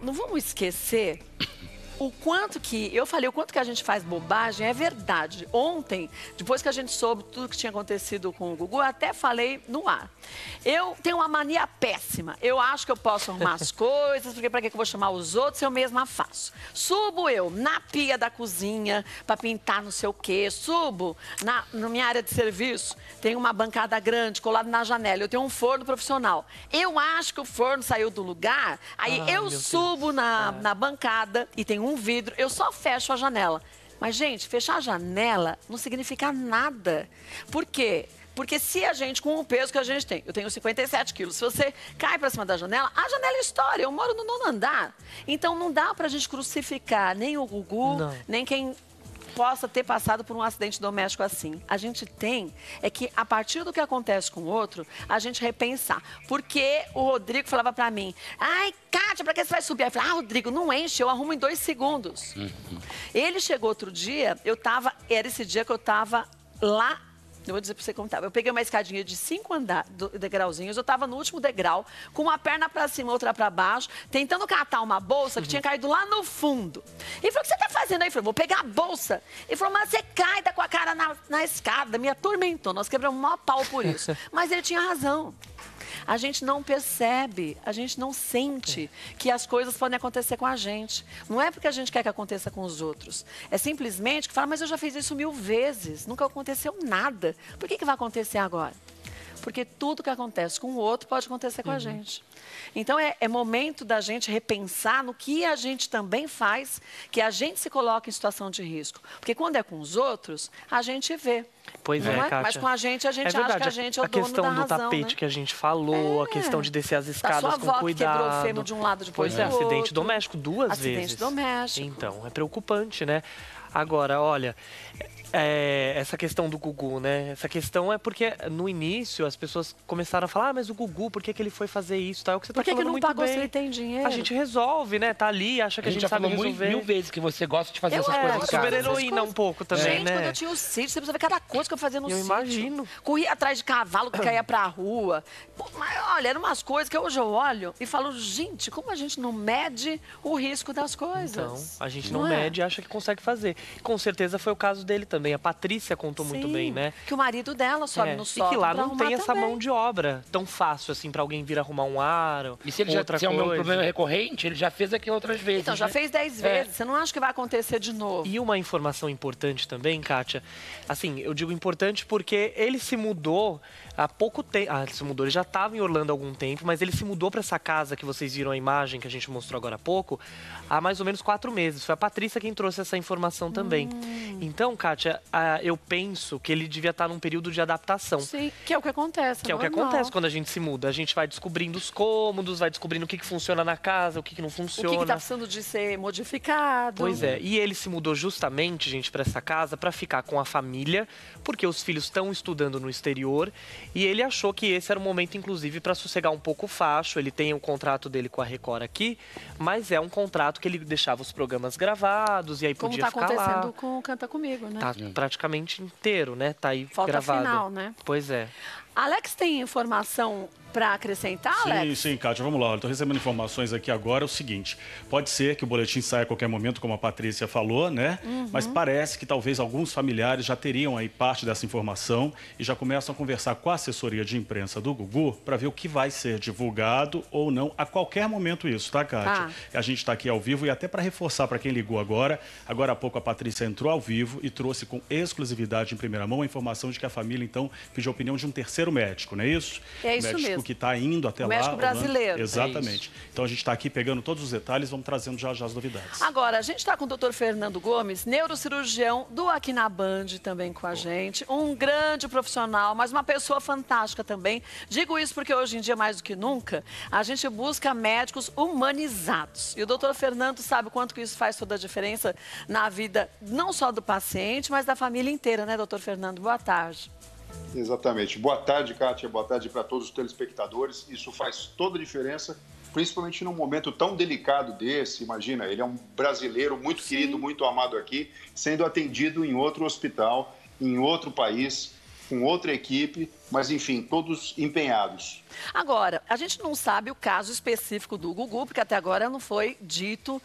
vamos esquecer o quanto que... Eu falei, o quanto que a gente faz bobagem, é verdade. Ontem, depois que a gente soube tudo que tinha acontecido com o Gugu, eu até falei no ar. Eu tenho uma mania péssima. Eu acho que eu posso arrumar as coisas, porque para que eu vou chamar os outros, eu mesma faço. Subo eu na pia da cozinha para pintar não sei o quê. Subo na minha área de serviço, tem uma bancada grande colada na janela. Eu tenho um forno profissional. Eu acho que o forno saiu do lugar, aí eu subo na bancada e tem um vidro, eu só fecho a janela. Mas, gente, fechar a janela não significa nada. Por quê? Porque se a gente, com o peso que a gente tem, eu tenho 57 quilos, se você cai pra cima da janela, a janela estoura, eu moro no 9º andar. Então, não dá pra gente crucificar nem o Gugu, nem quem possa ter passado por um acidente doméstico assim. A gente tem que, a partir do que acontece com o outro, a gente repensar. Porque o Rodrigo falava pra mim, ai, Kátia, pra que você vai subir? Eu falei, Rodrigo, não enche, eu arrumo em 2 segundos. Ele chegou outro dia, era esse dia que eu tava lá. Eu vou dizer pra você como tava. Eu peguei uma escadinha de 5 degrauzinhos, eu tava no último degrau, com uma perna pra cima, outra pra baixo, tentando catar uma bolsa que tinha caído lá no fundo. Ele falou, o que você tá fazendo aí? Eu falei, vou pegar a bolsa. Ele falou, mas você cai, tá com a cara na escada. Me atormentou, nós quebramos o maior pau por isso. Mas ele tinha razão. A gente não percebe, a gente não sente que as coisas podem acontecer com a gente. Não é porque a gente quer que aconteça com os outros. É simplesmente que fala, mas eu já fiz isso 1000 vezes, nunca aconteceu nada. Por que vai acontecer agora? Porque tudo que acontece com o outro pode acontecer com a gente. Então, é momento da gente repensar no que a gente também faz, que a gente se coloca em situação de risco. Porque quando é com os outros, a gente vê. Pois é, Kátia. Mas com a gente acha que a gente é o dono da razão. A questão do tapete, né, que a gente falou, a questão de descer as escadas com cuidado. Que quebrou o fêmur de um lado depois do outro. Acidente doméstico 2 vezes. Acidente doméstico. Então, é preocupante, né? Agora, olha... essa questão do Gugu, né? Essa questão é porque no início as pessoas começaram a falar, mas o Gugu, por que ele foi fazer isso? Tá? É o que você tá falando muito bem. Por que ele não pagou se ele tem dinheiro? A gente resolve, né? Tá ali, acha que a gente sabe resolver. A gente já falou 1000 vezes que você gosta de fazer essas coisas em casa. Super heroína um pouco também, né? Quando eu tinha o sítio, você precisa ver cada coisa que eu fazia no sítio. Eu imagino. Corria atrás de cavalo que caía pra rua. Pô, mas olha, eram umas coisas que hoje eu olho e falo, gente, como a gente não mede o risco das coisas? Então, a gente não mede e acha que consegue fazer. Com certeza foi o caso dele também. A Patrícia contou muito bem, né? Que o marido dela sobe no sótão. E que lá não tem essa mão de obra tão fácil assim pra alguém vir arrumar um aro. E se ele já tem um problema recorrente, ele já fez aqui outras vezes. Então, já fez 10 vezes. Você não acha que vai acontecer de novo? E uma informação importante também, Kátia. Assim, eu digo importante porque ele se mudou há pouco tempo. Ele se mudou, ele já estava em Orlando há algum tempo, mas ele se mudou para essa casa que vocês viram a imagem que a gente mostrou agora há pouco, há mais ou menos 4 meses. Foi a Patrícia quem trouxe essa informação também. Então, Kátia, eu penso que ele devia estar num período de adaptação. Sim, que é o que acontece. Que é o que acontece quando a gente se muda. A gente vai descobrindo os cômodos, vai descobrindo o que funciona na casa, o que não funciona. O que está precisando de ser modificado. Pois é. E ele se mudou justamente, gente, para essa casa, para ficar com a família, porque os filhos estão estudando no exterior. E ele achou que esse era o momento, inclusive, para sossegar um pouco o facho. Ele tem o contrato dele com a Record aqui, mas é um contrato que ele deixava os programas gravados e aí podia ficar lá. Como está acontecendo com o Canta Comigo, né? Tá praticamente inteiro, né? Tá aí gravado. Falta final, né? Pois é. Alex, tem informação para acrescentar, Alex? Sim, Kátia, vamos lá. Estou recebendo informações aqui agora. É o seguinte, pode ser que o boletim saia a qualquer momento, como a Patrícia falou, né? Mas parece que talvez alguns familiares já teriam aí parte dessa informação e já começam a conversar com a assessoria de imprensa do Gugu para ver o que vai ser divulgado ou não a qualquer momento isso, tá, Kátia? A gente está aqui ao vivo e até para reforçar para quem ligou agora há pouco a Patrícia entrou ao vivo e trouxe com exclusividade em primeira mão a informação de que a família, então, pediu a opinião de um terceiro médico, não é isso? É isso mesmo. Que está indo até lá. Médico brasileiro. Exatamente. Então a gente está aqui pegando todos os detalhes, vamos trazendo já as novidades. Agora, a gente está com o Dr. Fernando Gomes, neurocirurgião do Aqui na Band também com a gente. Um grande profissional, mas uma pessoa fantástica também. Digo isso porque hoje em dia, mais do que nunca, a gente busca médicos humanizados. E o Dr. Fernando sabe o quanto que isso faz toda a diferença na vida, não só do paciente, mas da família inteira, né, Dr. Fernando? Boa tarde. Exatamente. Boa tarde, Kátia. Boa tarde para todos os telespectadores. Isso faz toda a diferença, principalmente num momento tão delicado desse. Imagina, ele é um brasileiro muito querido, muito amado aqui, sendo atendido em outro hospital, em outro país, com outra equipe, mas enfim, todos empenhados. Agora, a gente não sabe o caso específico do Gugu, porque até agora não foi dito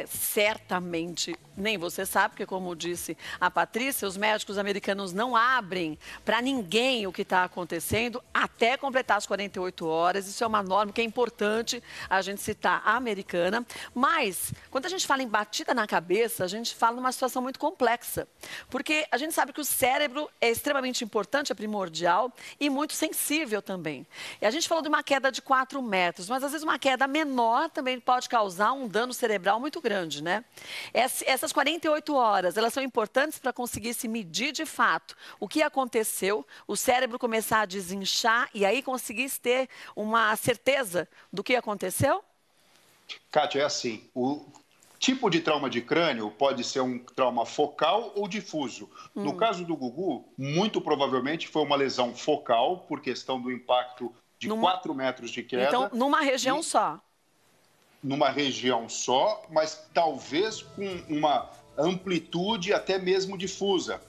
certamente. Nem você sabe, porque como disse a Patrícia, os médicos americanos não abrem para ninguém o que está acontecendo até completar as 48 horas. Isso é uma norma que é importante a gente citar a americana. Mas, quando a gente fala em batida na cabeça, a gente fala numa situação muito complexa. Porque a gente sabe que o cérebro é extremamente importante, é primordial e muito sensível também. E a gente falou de uma queda de 4 metros, mas às vezes uma queda menor também pode causar um dano cerebral muito grande, né? Essas 48 horas, elas são importantes para conseguir se medir de fato o que aconteceu, o cérebro começar a desinchar e aí conseguir ter uma certeza do que aconteceu? Kátia, é assim, o tipo de trauma de crânio pode ser um trauma focal ou difuso. No caso do Gugu, muito provavelmente foi uma lesão focal, por questão do impacto de 4 metros de queda. Então, numa região só. Numa região só, mas talvez com uma amplitude até mesmo difusa,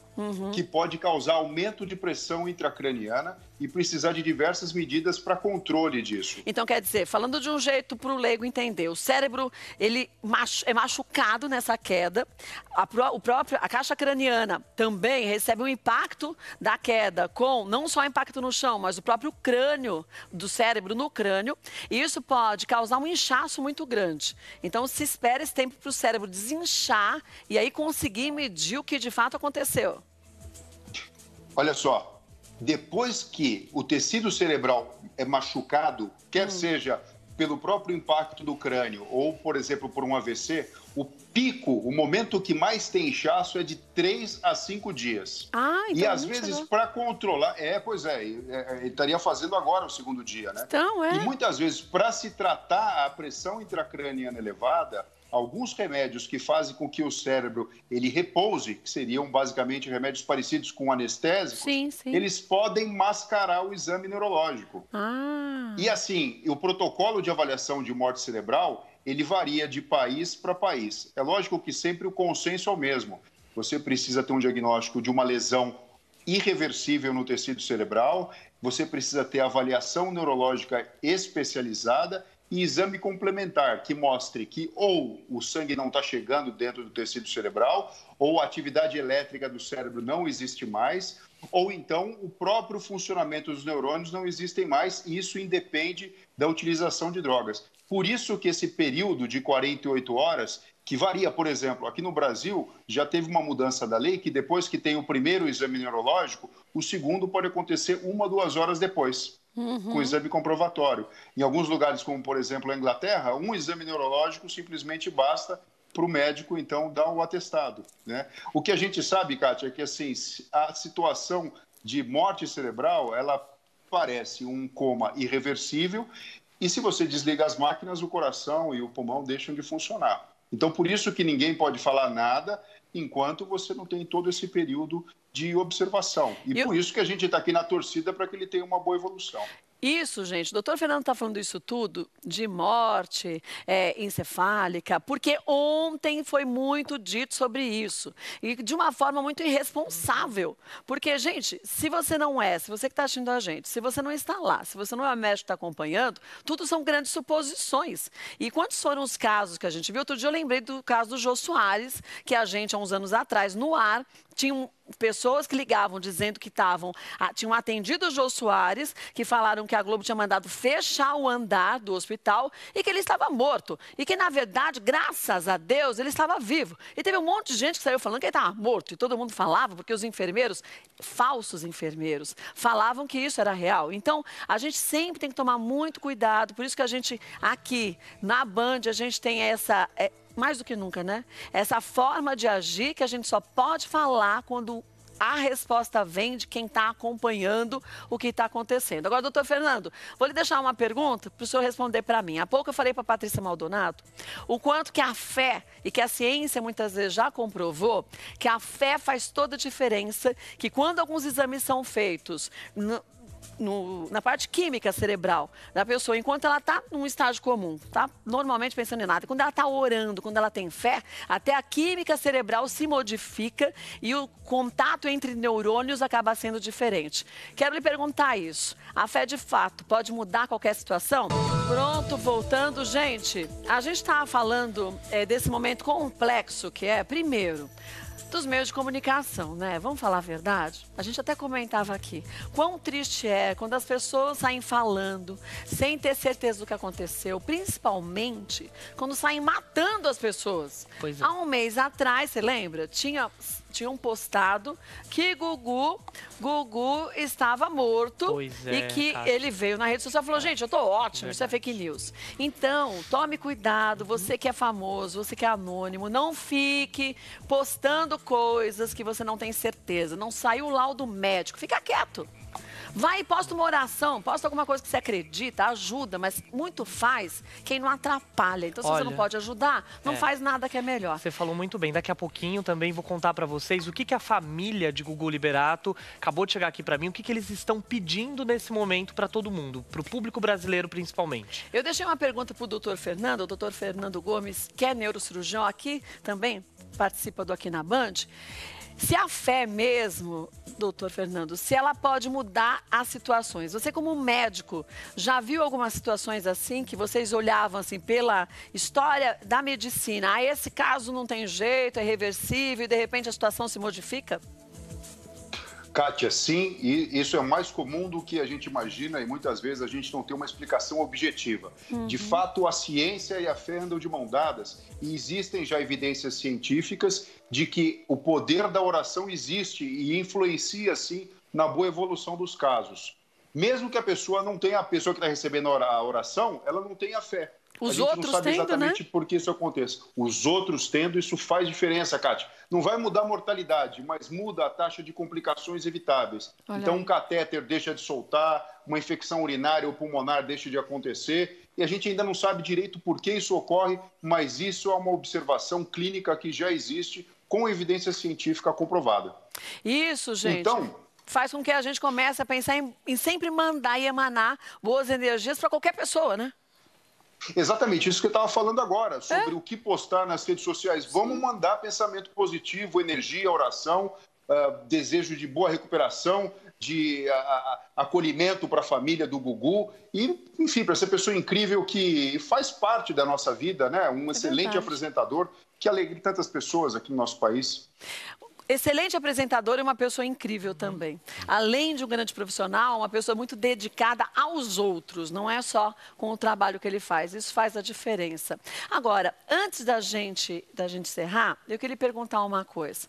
que pode causar aumento de pressão intracraniana e precisar de diversas medidas para controle disso. Então, quer dizer, falando de um jeito para o leigo entender, o cérebro ele é machucado nessa queda, a caixa craniana também recebe um impacto da queda, com não só impacto no chão, mas o próprio crânio do cérebro no crânio, e isso pode causar um inchaço muito grande. Então, se espera esse tempo para o cérebro desinchar e aí conseguir medir o que de fato aconteceu. Olha só, depois que o tecido cerebral é machucado, quer seja pelo próprio impacto do crânio ou, por exemplo, por um AVC, o pico, o momento que mais tem inchaço é de 3 a 5 dias. Então e às vezes, para controlar... ele estaria fazendo agora o segundo dia, né? Então, E muitas vezes, para se tratar a pressão intracraniana elevada, alguns remédios que fazem com que o cérebro ele repouse, que seriam basicamente remédios parecidos com anestésicos, eles podem mascarar o exame neurológico. E assim, o protocolo de avaliação de morte cerebral, ele varia de país para país. É lógico que sempre o consenso é o mesmo. Você precisa ter um diagnóstico de uma lesão irreversível no tecido cerebral, você precisa ter avaliação neurológica especializada e exame complementar que mostre que ou o sangue não está chegando dentro do tecido cerebral, ou a atividade elétrica do cérebro não existe mais, ou então o próprio funcionamento dos neurônios não existem mais, e isso independe da utilização de drogas. Por isso que esse período de 48 horas, que varia, por exemplo, aqui no Brasil, já teve uma mudança da lei que depois que tem o primeiro exame neurológico, o segundo pode acontecer 1 a 2 horas depois. Com exame comprovatório. Em alguns lugares, como por exemplo a Inglaterra, um exame neurológico simplesmente basta para o médico, então, dar o atestado, né? O que a gente sabe, Kátia, é que assim, a situação de morte cerebral, ela parece um coma irreversível e se você desliga as máquinas, o coração e o pulmão deixam de funcionar. Então, por isso que ninguém pode falar nada enquanto você não tem todo esse período de observação. E por isso que a gente está aqui na torcida para que ele tenha uma boa evolução. Isso, gente. O doutor Fernando está falando isso tudo de morte encefálica, porque ontem foi muito dito sobre isso. E de uma forma muito irresponsável. Porque, gente, se você não se você que está assistindo a gente, se você não está lá, se você não é médico que está acompanhando, tudo são grandes suposições. E quantos foram os casos que a gente viu? Outro dia eu lembrei do caso do Jô Soares, que a gente, há uns anos atrás, no ar, tinham pessoas que ligavam dizendo que tinham atendido o Jô Soares, que falaram que a Globo tinha mandado fechar o andar do hospital e que ele estava morto. E que, na verdade, graças a Deus, ele estava vivo. E teve um monte de gente que saiu falando que ele estava morto. E todo mundo falava, porque os enfermeiros, falsos enfermeiros, falavam que isso era real. Então, a gente sempre tem que tomar muito cuidado. Por isso que a gente, aqui, na Band, a gente tem essa... mais do que nunca, né? Essa forma de agir que a gente só pode falar quando a resposta vem de quem está acompanhando o que está acontecendo. Agora, doutor Fernando, vou lhe deixar uma pergunta para o senhor responder para mim. Há pouco eu falei para a Patrícia Maldonado o quanto que a fé e que a ciência muitas vezes já comprovou que a fé faz toda a diferença, que quando alguns exames são feitos na parte química cerebral da pessoa, enquanto ela está num estágio comum, tá normalmente pensando em nada. Quando ela está orando, quando ela tem fé, até a química cerebral se modifica e o contato entre neurônios acaba sendo diferente. Quero lhe perguntar isso. A fé, de fato, pode mudar qualquer situação? Pronto, voltando. Gente, a gente estava falando desse momento complexo que é, primeiro, dos meios de comunicação, né? Vamos falar a verdade? A gente até comentava aqui. Quão triste é quando as pessoas saem falando sem ter certeza do que aconteceu, principalmente quando saem matando as pessoas. Pois é. Há um mês atrás, você lembra? Tinham postado que Gugu estava morto e que ele veio na rede social e falou, gente, eu tô ótimo, isso é fake news. Então, tome cuidado, você que é famoso, você que é anônimo, não fique postando coisas que você não tem certeza. Não saiu o laudo médico, fica quieto. Vai e posta uma oração, posta alguma coisa que você acredita, ajuda, mas muito faz quem não atrapalha. Então, se você não pode ajudar, não faz nada que é melhor. Você falou muito bem. Daqui a pouquinho também vou contar pra vocês o que a família de Gugu Liberato acabou de chegar aqui pra mim, o que eles estão pedindo nesse momento pra todo mundo, pro público brasileiro principalmente. Eu deixei uma pergunta pro doutor Fernando, o doutor Fernando Gomes, que é neurocirurgião aqui também, participa do Aqui na Band. Se a fé mesmo, doutor Fernando, se ela pode mudar as situações. Você como médico, já viu algumas situações assim, que vocês olhavam assim pela história da medicina? Ah, esse caso não tem jeito, é reversível e de repente a situação se modifica? Kátia, sim, e isso é mais comum do que a gente imagina e muitas vezes a gente não tem uma explicação objetiva. De fato, a ciência e a fé andam de mão dadas e existem já evidências científicas de que o poder da oração existe e influencia, sim, na boa evolução dos casos. Mesmo que a pessoa não tenha, a pessoa que está recebendo a oração, ela não tenha fé. Os a gente outros não sabe exatamente né? por que isso aconteça. Os outros tendo, isso faz diferença, Kátia. Não vai mudar a mortalidade, mas muda a taxa de complicações evitáveis. Olha então, aí. um catéter deixa de soltar, uma infecção urinária ou pulmonar deixa de acontecer. E a gente ainda não sabe direito por que isso ocorre, mas isso é uma observação clínica que já existe com evidência científica comprovada. Isso, gente. Então, faz com que a gente comece a pensar em sempre mandar e emanar boas energias para qualquer pessoa, né? Exatamente, isso que eu estava falando agora, sobre o que postar nas redes sociais. Vamos mandar pensamento positivo, energia, oração, desejo de boa recuperação, de acolhimento para a família do Gugu e, enfim, para essa pessoa incrível que faz parte da nossa vida, né? Um excelente apresentador que alegra tantas pessoas aqui no nosso país. Excelente apresentador e uma pessoa incrível também. Além de um grande profissional, uma pessoa muito dedicada aos outros, não é só com o trabalho que ele faz. Isso faz a diferença. Agora, antes da gente encerrar, eu queria perguntar uma coisa.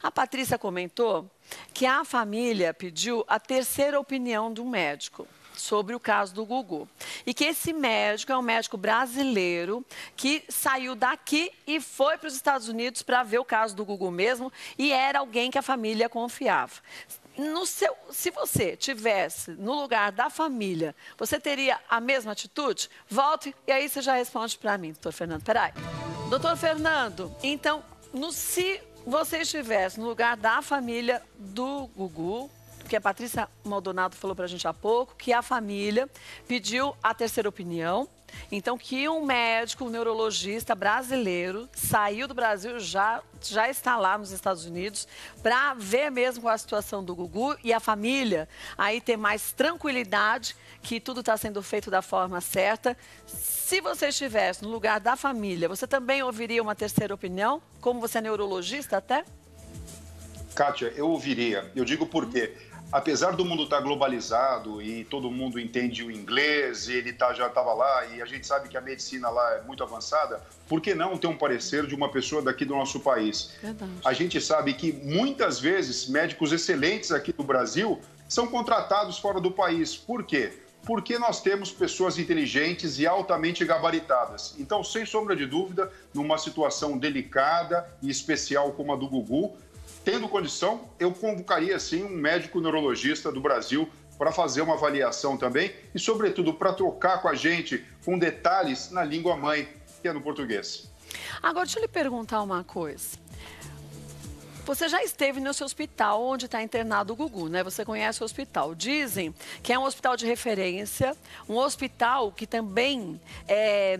A Patrícia comentou que a família pediu a terceira opinião de um médico sobre o caso do Gugu. E que esse médico é um médico brasileiro que saiu daqui e foi para os Estados Unidos para ver o caso do Gugu mesmo e era alguém que a família confiava. Se você tivesse no lugar da família, você teria a mesma atitude? Volte e aí você já responde para mim, doutor Fernando. Peraí. Doutor Fernando, então, se você estivesse no lugar da família do Gugu, que a Patrícia Maldonado falou para a gente há pouco, que a família pediu a terceira opinião. Então, que um médico, um neurologista brasileiro saiu do Brasil, já está lá nos Estados Unidos, para ver mesmo a situação do Gugu e a família aí ter mais tranquilidade que tudo está sendo feito da forma certa. Se você estivesse no lugar da família, você também ouviria uma terceira opinião? Como você é neurologista até? Kátia, eu ouviria. Eu digo por quê? Apesar do mundo estar globalizado e todo mundo entende o inglês, ele já estava lá e a gente sabe que a medicina lá é muito avançada, por que não ter um parecer de uma pessoa daqui do nosso país? Verdade. A gente sabe que muitas vezes médicos excelentes aqui do Brasil são contratados fora do país. Por quê? Porque nós temos pessoas inteligentes e altamente gabaritadas. Então, sem sombra de dúvida, numa situação delicada e especial como a do Gugu, tendo condição, eu convocaria, sim, um médico neurologista do Brasil para fazer uma avaliação também e, sobretudo, para trocar com a gente com detalhes na língua mãe, que é no português. Agora, deixa eu lhe perguntar uma coisa. Você já esteve nesse hospital onde está internado o Gugu, né? Você conhece o hospital. Dizem que é um hospital de referência, um hospital que também é,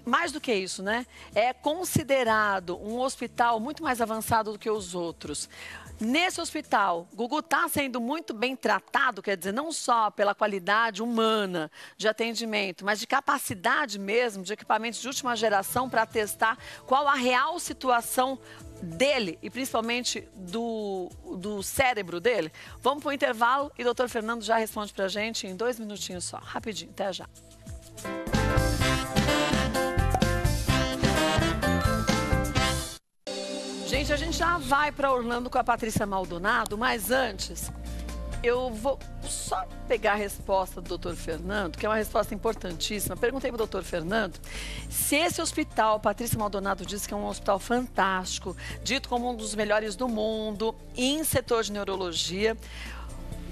mais do que isso, né? É considerado um hospital muito mais avançado do que os outros. Nesse hospital, Gugu está sendo muito bem tratado, quer dizer, não só pela qualidade humana de atendimento, mas de capacidade mesmo, de equipamentos de última geração para testar qual a real situação dele e principalmente do cérebro dele. Vamos para o intervalo e o doutor Fernando já responde para a gente em 2 minutinhos só. Rapidinho, até já. Gente, a gente já vai para Orlando com a Patrícia Maldonado, mas antes eu vou só pegar a resposta do doutor Fernando, que é uma resposta importantíssima. Perguntei para o doutor Fernando se esse hospital, Patrícia Maldonado disse que é um hospital fantástico, dito como um dos melhores do mundo em setor de neurologia.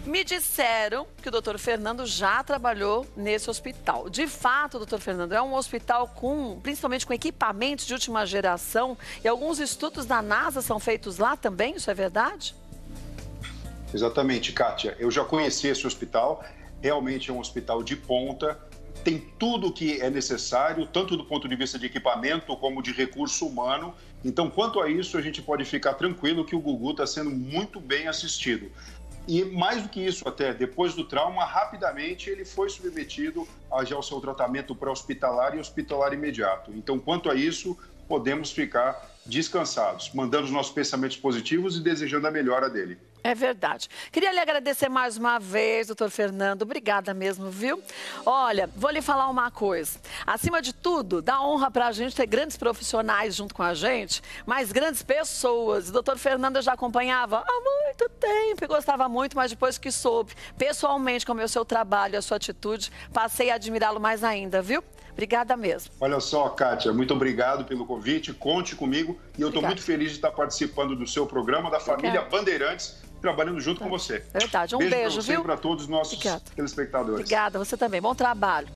Me disseram que o doutor Fernando já trabalhou nesse hospital. De fato, doutor Fernando, é um hospital principalmente com equipamentos de última geração e alguns estudos da NASA são feitos lá também, isso é verdade? Exatamente, Kátia. Eu já conheci esse hospital, realmente é um hospital de ponta, tem tudo o que é necessário, tanto do ponto de vista de equipamento como de recurso humano. Então, quanto a isso, a gente pode ficar tranquilo que o Gugu está sendo muito bem assistido. E mais do que isso até, depois do trauma, rapidamente ele foi submetido ao seu tratamento pré-hospitalar e hospitalar imediato. Então, quanto a isso, podemos ficar descansados, mandando os nossos pensamentos positivos e desejando a melhora dele. É verdade. Queria lhe agradecer mais uma vez, doutor Fernando. Obrigada mesmo, viu? Olha, vou lhe falar uma coisa. Acima de tudo, dá honra pra gente ter grandes profissionais junto com a gente, mas grandes pessoas. O doutor Fernando eu já acompanhava há muito tempo e gostava muito, mas depois que soube pessoalmente como é o seu trabalho, a sua atitude, passei a admirá-lo mais ainda, viu? Obrigada mesmo. Olha só, Kátia, muito obrigado pelo convite, conte comigo e eu estou muito feliz de estar participando do seu programa, da família Bandeirantes, trabalhando junto com você. Verdade, um beijo, pra você viu? E para todos os nossos telespectadores. Obrigada, você também. Bom trabalho.